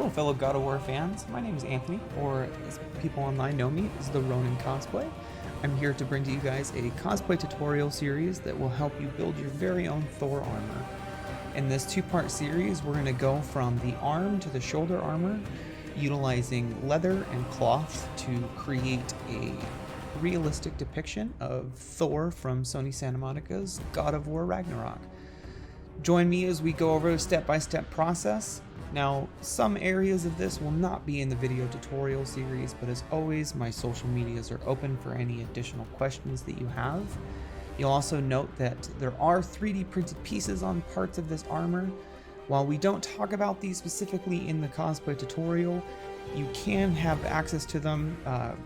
Hello fellow God of War fans, my name is Anthony, or as people online know me, as Theronincosplay. I'm here to bring to you guys a cosplay tutorial series that will help you build your very own Thor armor. In this two-part series, we're going to go from the arm to the shoulder armor, utilizing leather and cloth to create a realistic depiction of Thor from Sony Santa Monica's God of War Ragnarok. Join me as we go over a step-by-step process. Now, some areas of this will not be in the video tutorial series, but as always, my social medias are open for any additional questions that you have. You'll also note that there are 3D printed pieces on parts of this armor. While we don't talk about these specifically in the cosplay tutorial, you can have access to them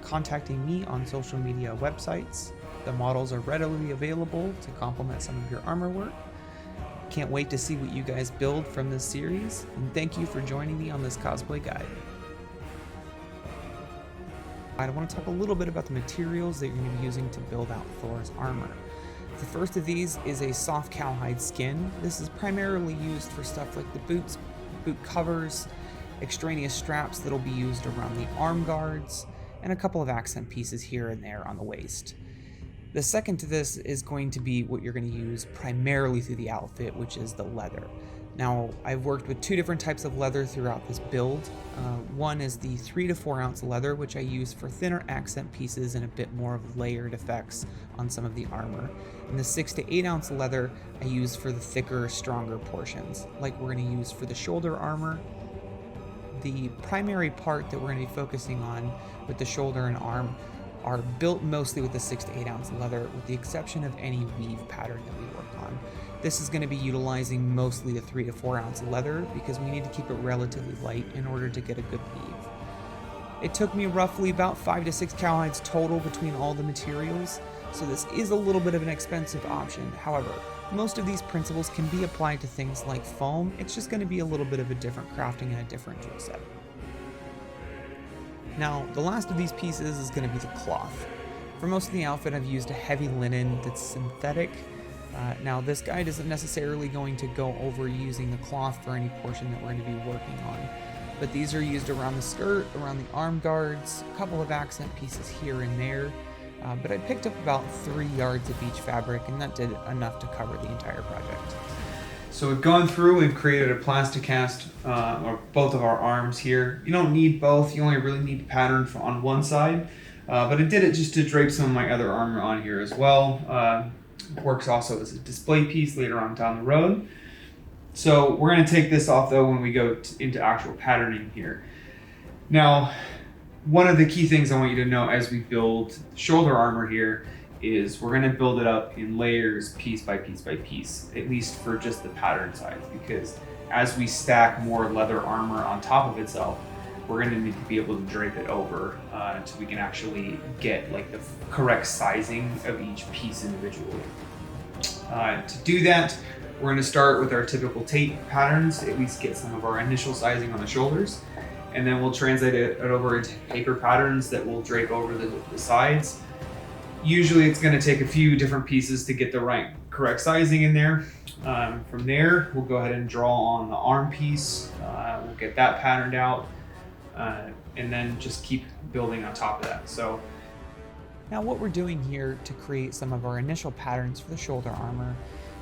contacting me on social media websites. The models are readily available to complement some of your armor work. Can't wait to see what you guys build from this series, and thank you for joining me on this cosplay guide. I want to talk a little bit about the materials that you're going to be using to build out Thor's armor. The first of these is a soft cowhide skin. This is primarily used for stuff like the boots, boot covers, extraneous straps that'll be used around the arm guards, and a couple of accent pieces here and there on the waist. The second to this is going to be what you're going to use primarily through the outfit, which is the leather. Now, I've worked with two different types of leather throughout this build. One is the 3 to 4 ounce leather, which I use for thinner accent pieces and a bit more of layered effects on some of the armor. And the 6 to 8 ounce leather I use for the thicker, stronger portions, like we're going to use for the shoulder armor. The primary part that we're going to be focusing on with the shoulder and arm are built mostly with the 6 to 8 ounce leather, with the exception of any weave pattern that we work on. This is going to be utilizing mostly the 3 to 4 ounce leather because we need to keep it relatively light in order to get a good weave. It took me roughly about 5 to 6 cowhides total between all the materials, so this is a little bit of an expensive option. However, most of these principles can be applied to things like foam. It's just going to be a little bit of a different crafting and a different tool set. Now, the last of these pieces is going to be the cloth. For most of the outfit, I've used a heavy linen that's synthetic. Now, this guide isn't necessarily going to go over using the cloth for any portion that we're going to be working on, but these are used around the skirt, around the arm guards, a couple of accent pieces here and there, but I picked up about 3 yards of each fabric, and that did enough to cover the entire project. So we've gone through, we've created a plastic cast of both of our arms here. You don't need both, you only really need the pattern on one side, but I did it just to drape some of my other armor on here as well. Works also as a display piece later on down the road. So we're going to take this off though when we go into actual patterning here. Now, one of the key things I want you to know as we build shoulder armor here is we're going to build it up in layers, piece by piece by piece, at least for just the pattern size, because as we stack more leather armor on top of itself, we're going to need to be able to drape it over so we can actually get like the correct sizing of each piece individually. To do that, we're going to start with our typical tape patterns, at least get some of our initial sizing on the shoulders, and then we'll translate it over into paper patterns that will drape over the sides. Usually it's going to take a few different pieces to get the correct sizing in there. From there, we'll go ahead and draw on the arm piece. We'll get that patterned out, and then just keep building on top of that. So now what we're doing here to create some of our initial patterns for the shoulder armor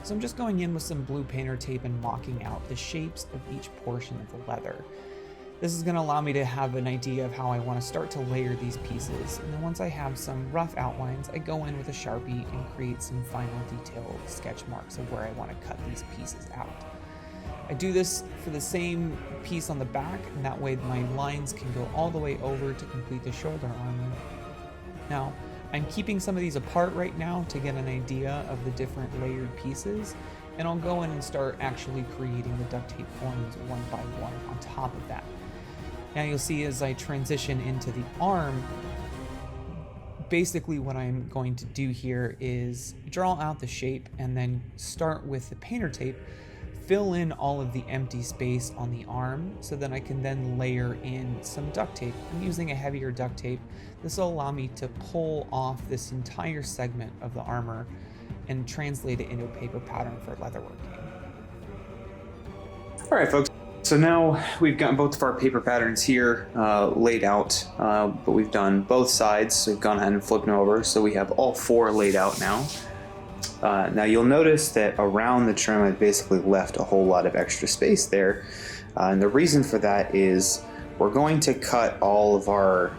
is I'm just going in with some blue painter tape and mocking out the shapes of each portion of the leather. This is going to allow me to have an idea of how I want to start to layer these pieces, and then once I have some rough outlines, I go in with a Sharpie and create some final detailed sketch marks of where I want to cut these pieces out. I do this for the same piece on the back, and that way my lines can go all the way over to complete the shoulder armor. Now, I'm keeping some of these apart right now to get an idea of the different layered pieces, and I'll go in and start actually creating the duct tape forms one by one on top of that. Now you'll see as I transition into the arm, basically what I'm going to do here is draw out the shape and then start with the painter tape, fill in all of the empty space on the arm so that I can then layer in some duct tape. I'm using a heavier duct tape. This will allow me to pull off this entire segment of the armor and translate it into a paper pattern for leatherworking. All right, folks. So now we've gotten both of our paper patterns here laid out, but we've done both sides, so we've gone ahead and flipped them over, so we have all 4 laid out now. Now you'll notice that around the trim I've basically left a whole lot of extra space there, and the reason for that is we're going to cut all of our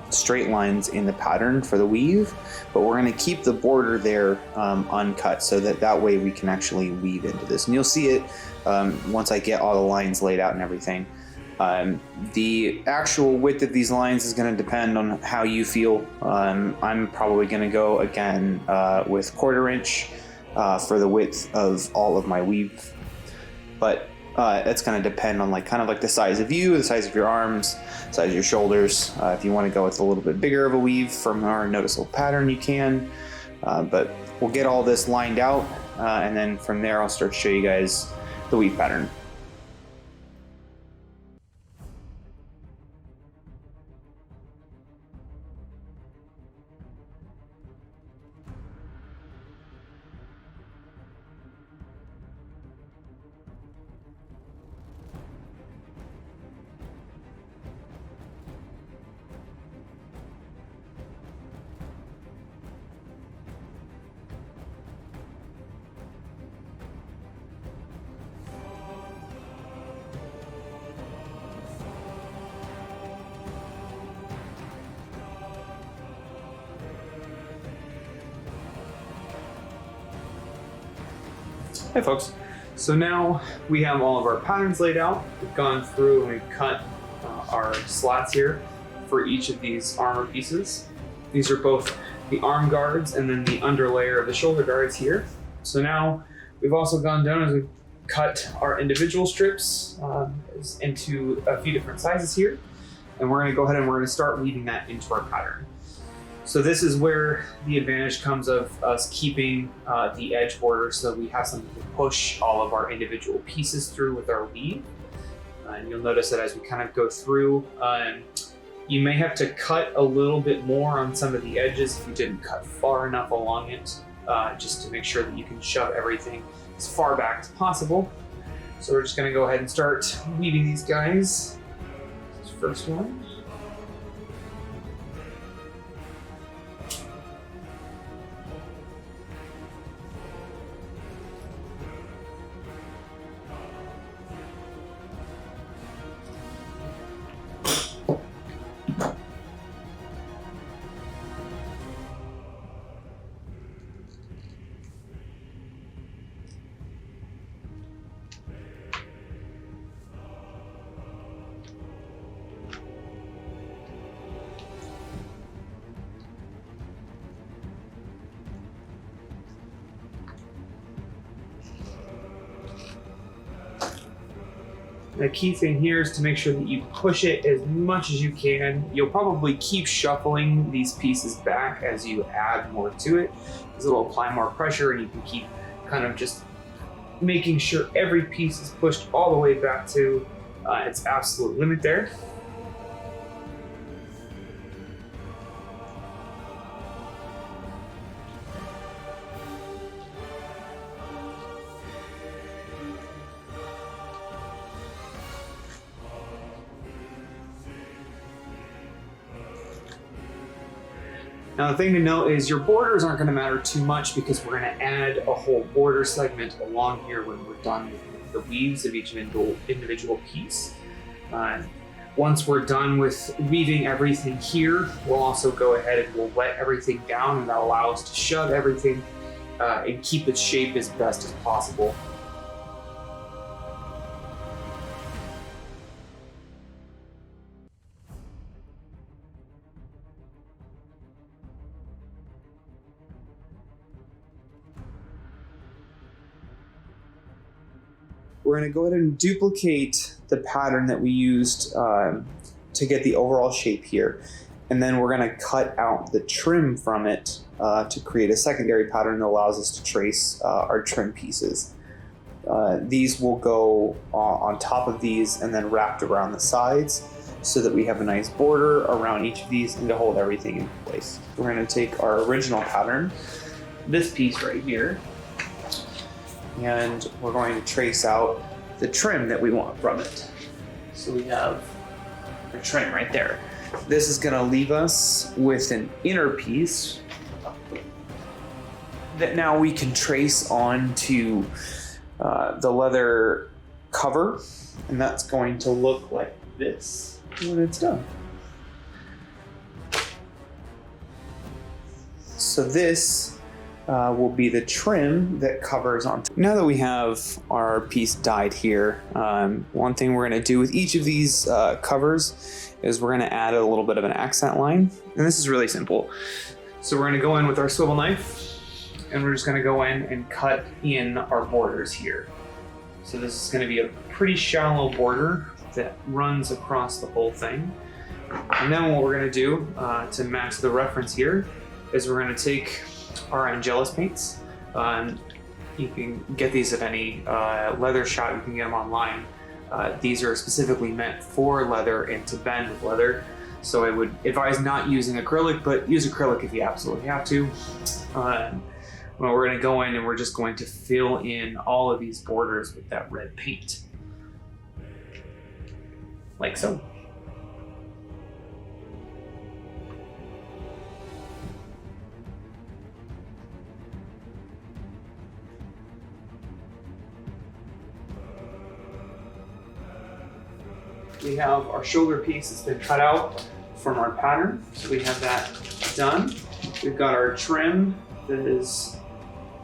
straight lines in the pattern for the weave, but we're going to keep the border there uncut, so that way we can actually weave into this. And you'll see it once I get all the lines laid out and everything. The actual width of these lines is going to depend on how you feel. I'm probably going to go again with 1/4 inch for the width of all of my weave, but it's going to depend on kind of the size of you, the size of your arms, size of your shoulders. If you want to go with a little bit bigger of a weave from our noticeable pattern, you can. But we'll get all this lined out, and then from there I'll start to show you guys the weave pattern. Hey folks, so now we have all of our patterns laid out. We've gone through and we've cut our slots here for each of these armor pieces. These are both the arm guards and then the underlayer of the shoulder guards here. So now we've also gone down and we've cut our individual strips into a few different sizes here. And we're gonna go ahead and we're gonna start weaving that into our pattern. So this is where the advantage comes of us keeping the edge border, so we have something to push all of our individual pieces through with our weave. And you'll notice that as we kind of go through, you may have to cut a little bit more on some of the edges if you didn't cut far enough along it, just to make sure that you can shove everything as far back as possible. So we're just gonna go ahead and start weaving these guys. This first one. The key thing here is to make sure that you push it as much as you can. You'll probably keep shuffling these pieces back as you add more to it, because it'll apply more pressure, and you can keep kind of just making sure every piece is pushed all the way back to its absolute limit there. Now the thing to note is your borders aren't going to matter too much, because we're going to add a whole border segment along here when we're done with the weaves of each individual piece. Once we're done with weaving everything here, we'll also go ahead and we'll wet everything down, and that'll allow us to shove everything and keep its shape as best as possible. We're going to go ahead and duplicate the pattern that we used to get the overall shape here. And then we're going to cut out the trim from it to create a secondary pattern that allows us to trace our trim pieces. These will go on top of these and then wrapped around the sides, so that we have a nice border around each of these and to hold everything in place. We're going to take our original pattern, this piece right here, and we're going to trace out the trim that we want from it. So we have our trim right there. This is gonna leave us with an inner piece that now we can trace onto the leather cover, and that's going to look like this when it's done. So this will be the trim that covers on. Now that we have our piece dyed here, one thing we're gonna do with each of these covers is we're gonna add a little bit of an accent line, and this is really simple. So we're gonna go in with our swivel knife, and we're just gonna go in and cut in our borders here. So this is gonna be a pretty shallow border that runs across the whole thing. And then what we're gonna do to match the reference here is we're gonna take our Angelus paints. You can get these at any leather shop, you can get them online. These are specifically meant for leather and to bend with leather. So I would advise not using acrylic, but use acrylic if you absolutely have to. Well, we're gonna go in and we're just going to fill in all of these borders with that red paint. Like so. We have our shoulder piece that's been cut out from our pattern. So we have that done. We've got our trim that is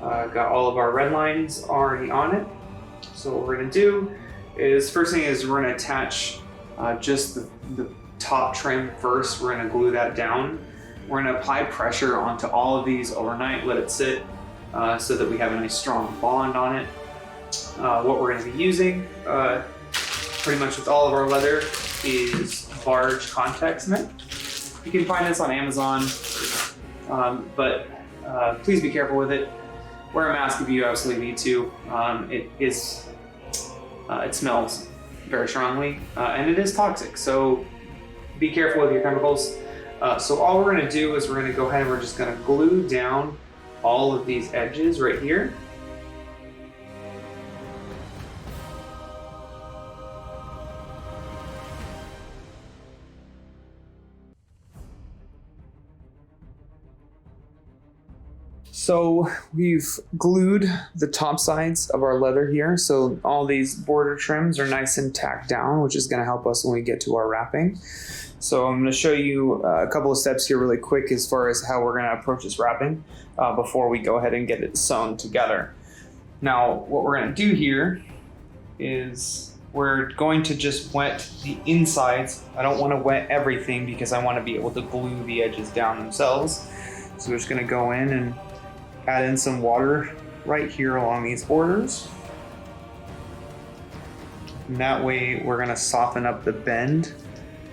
got all of our red lines already on it. So what we're gonna do is, first thing is we're gonna attach just the top trim first. We're gonna glue that down. We're gonna apply pressure onto all of these overnight, let it sit so that we have a nice strong bond on it. What we're gonna be using pretty much with all of our leather is barge contact cement. You can find this on Amazon, but please be careful with it. Wear a mask if you absolutely need to. It smells very strongly, and it is toxic, so be careful with your chemicals. So all we're gonna do is we're gonna go ahead and we're just gonna glue down all of these edges right here. So we've glued the top sides of our leather here, so all these border trims are nice and tacked down, which is going to help us when we get to our wrapping. So I'm going to show you a couple of steps here really quick as far as how we're going to approach this wrapping before we go ahead and get it sewn together. Now what we're going to do here is we're going to just wet the insides. I don't want to wet everything because I want to be able to glue the edges down themselves. So we're just going to go in and add in some water right here along these borders. And that way we're gonna soften up the bend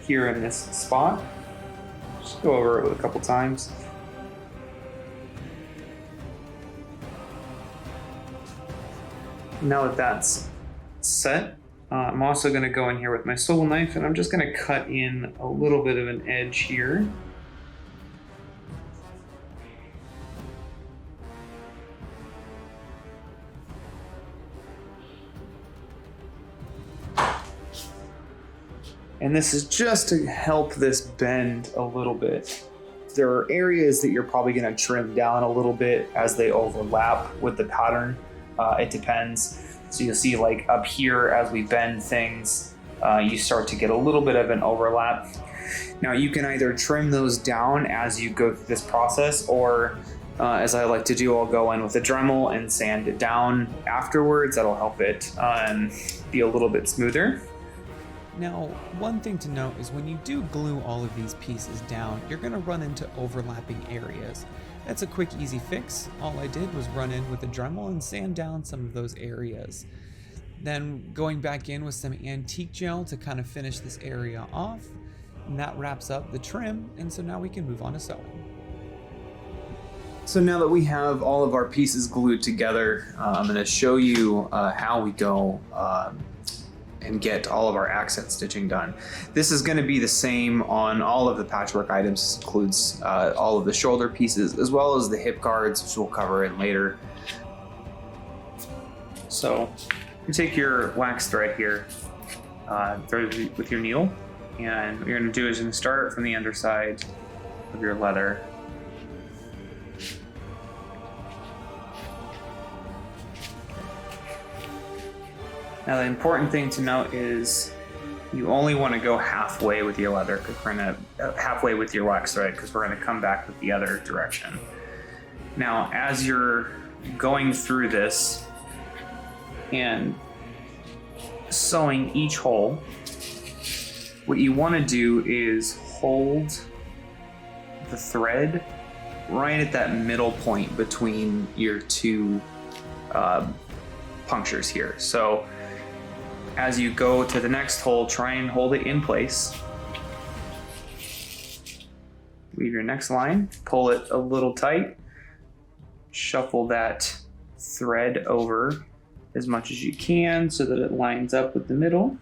here in this spot. Just go over it a couple times. Now that that's set, I'm also gonna go in here with my swivel knife and I'm just gonna cut in a little bit of an edge here. And this is just to help this bend a little bit. There are areas that you're probably gonna trim down a little bit as they overlap with the pattern. It depends. So you'll see like up here as we bend things, you start to get a little bit of an overlap. Now you can either trim those down as you go through this process, or as I like to do, I'll go in with a Dremel and sand it down afterwards. That'll help it be a little bit smoother. Now, one thing to note is when you do glue all of these pieces down, you're going to run into overlapping areas. That's a quick, easy fix. All I did was run in with a Dremel and sand down some of those areas. Then going back in with some antique gel to kind of finish this area off, and that wraps up the trim, and so now we can move on to sewing. So now that we have all of our pieces glued together, I'm going to show you how we go and get all of our accent stitching done. This is going to be the same on all of the patchwork items. This includes all of the shoulder pieces as well as the hip guards, which we'll cover in later. So You take your wax thread here, thread it with your needle, and what you're going to do is you're going to start from the underside of your leather. Now the important thing to note is you only want to go halfway with your leather, because we're going to halfway with your wax thread, because we're going to come back with the other direction. Now, as you're going through this and sewing each hole, what you want to do is hold the thread right at that middle point between your two punctures here. So as you go to the next hole, try and hold it in place. Leave your next line, pull it a little tight, shuffle that thread over as much as you can so that it lines up with the middle.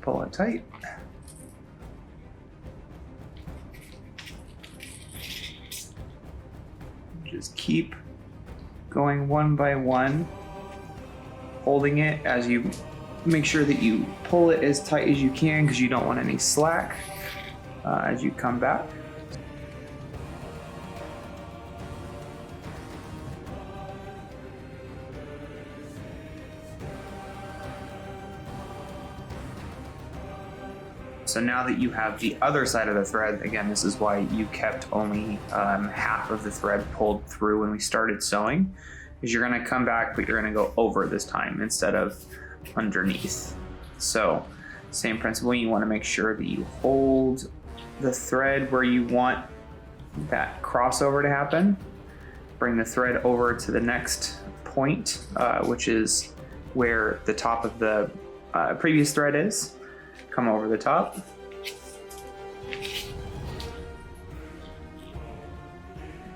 Pull it tight. Just keep going one by one, holding it as you make sure that you pull it as tight as you can, because you don't want any slack as you come back. So now that you have the other side of the thread, again, this is why you kept only half of the thread pulled through when we started sewing, is you're gonna come back, but you're gonna go over this time instead of underneath. So same principle, you wanna make sure that you hold the thread where you want that crossover to happen. Bring the thread over to the next point, which is where the top of the previous thread is. Come over the top.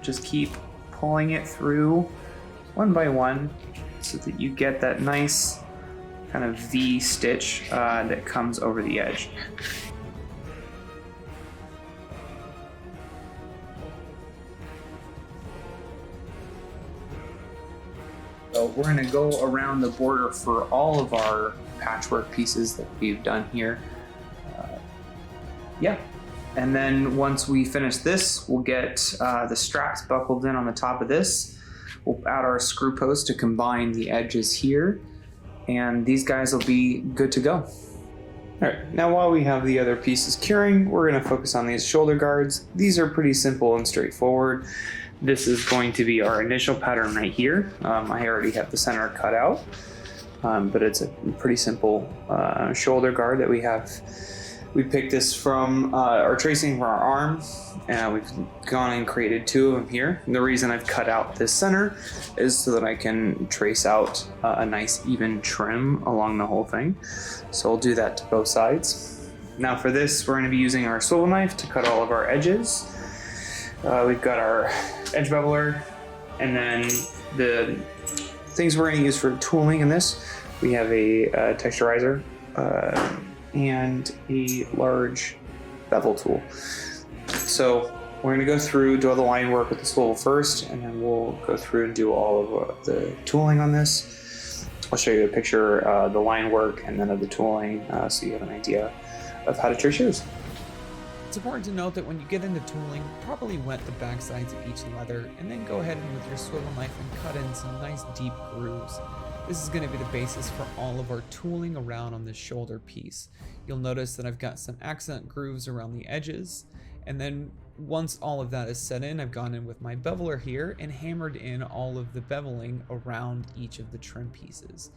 Just keep pulling it through one by one so that you get that nice kind of V stitch that comes over the edge. So we're going to go around the border for all of our patchwork pieces that we've done here. And then once we finish this, we'll get the straps buckled in on the top of this. We'll add our screw post to combine the edges here, and these guys will be good to go. All right, now while we have the other pieces curing, we're going to focus on these shoulder guards. These are pretty simple and straightforward. This is going to be our initial pattern right here. I already have the center cut out. But it's a pretty simple shoulder guard that we have. We picked this from our tracing for our arm, and we've gone and created two of them here. And the reason I've cut out this center is so that I can trace out a nice even trim along the whole thing. So I'll do that to both sides. Now for this, we're going to be using our swivel knife to cut all of our edges. We've got our edge beveler, and then the things we're going to use for tooling in this, we have a texturizer and a large bevel tool. So we're going to go through, do all the line work with the swivel first, and then we'll go through and do all of the tooling on this. I'll show you a picture of the line work and then of the tooling, so you have an idea of how to trace yours. It's important to note that when you get into tooling, probably wet the back sides of each leather, and then go ahead and with your swivel knife and cut in some nice deep grooves. This is going to be the basis for all of our tooling around on this shoulder piece. You'll notice that I've got some accent grooves around the edges, and then once all of that is set in, I've gone in with my beveler here and hammered in all of the beveling around each of the trim pieces.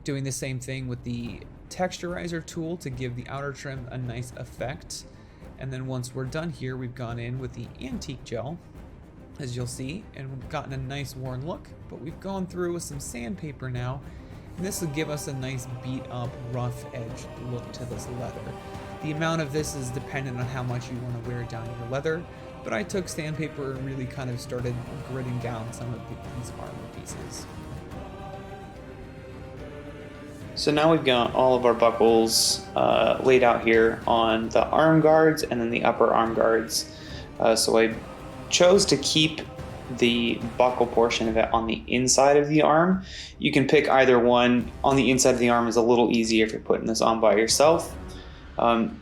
Doing the same thing with the texturizer tool to give the outer trim a nice effect. And then once we're done here, we've gone in with the antique gel, as you'll see, and we've gotten a nice worn look, but we've gone through with some sandpaper now, and this will give us a nice beat up, rough edged look to this leather. The amount of this is dependent on how much you want to wear down your leather, but I took sandpaper and really kind of started gritting down some of these armor pieces. So now we've got all of our buckles laid out here on the arm guards and then the upper arm guards. So I chose to keep the buckle portion of it on the inside of the arm. You can pick either one. On the inside of the arm is a little easier if you're putting this on by yourself.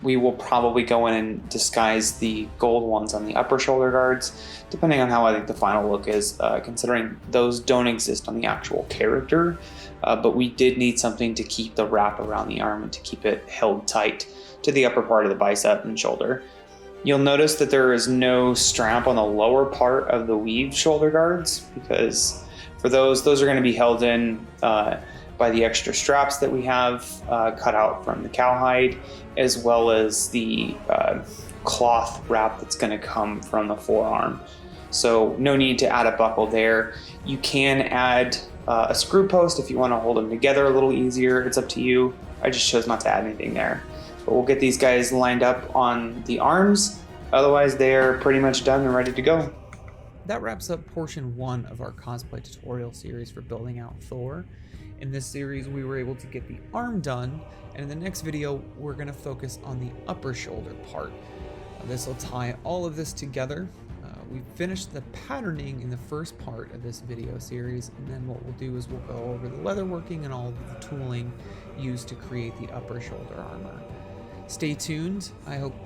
We will probably go in and disguise the gold ones on the upper shoulder guards, depending on how I think the final look is, considering those don't exist on the actual character. But we did need something to keep the wrap around the arm and to keep it held tight to the upper part of the bicep and shoulder. You'll notice that there is no strap on the lower part of the weaved shoulder guards, because for those are going to be held in by the extra straps that we have cut out from the cowhide, as well as the cloth wrap that's going to come from the forearm. So no need to add a buckle there. You can add a screw post if you want to hold them together a little easier. It's up to you. I just chose not to add anything there. But we'll get these guys lined up on the arms. Otherwise, they're pretty much done and ready to go. That wraps up portion 1 of our cosplay tutorial series for building out Thor. In this series, we were able to get the arm done, and in the next video, we're going to focus on the upper shoulder part. This will tie all of this together. We finished the patterning in the first part of this video series, and then what we'll do is we'll go over the leatherworking and all of the tooling used to create the upper shoulder armor. Stay tuned. I hope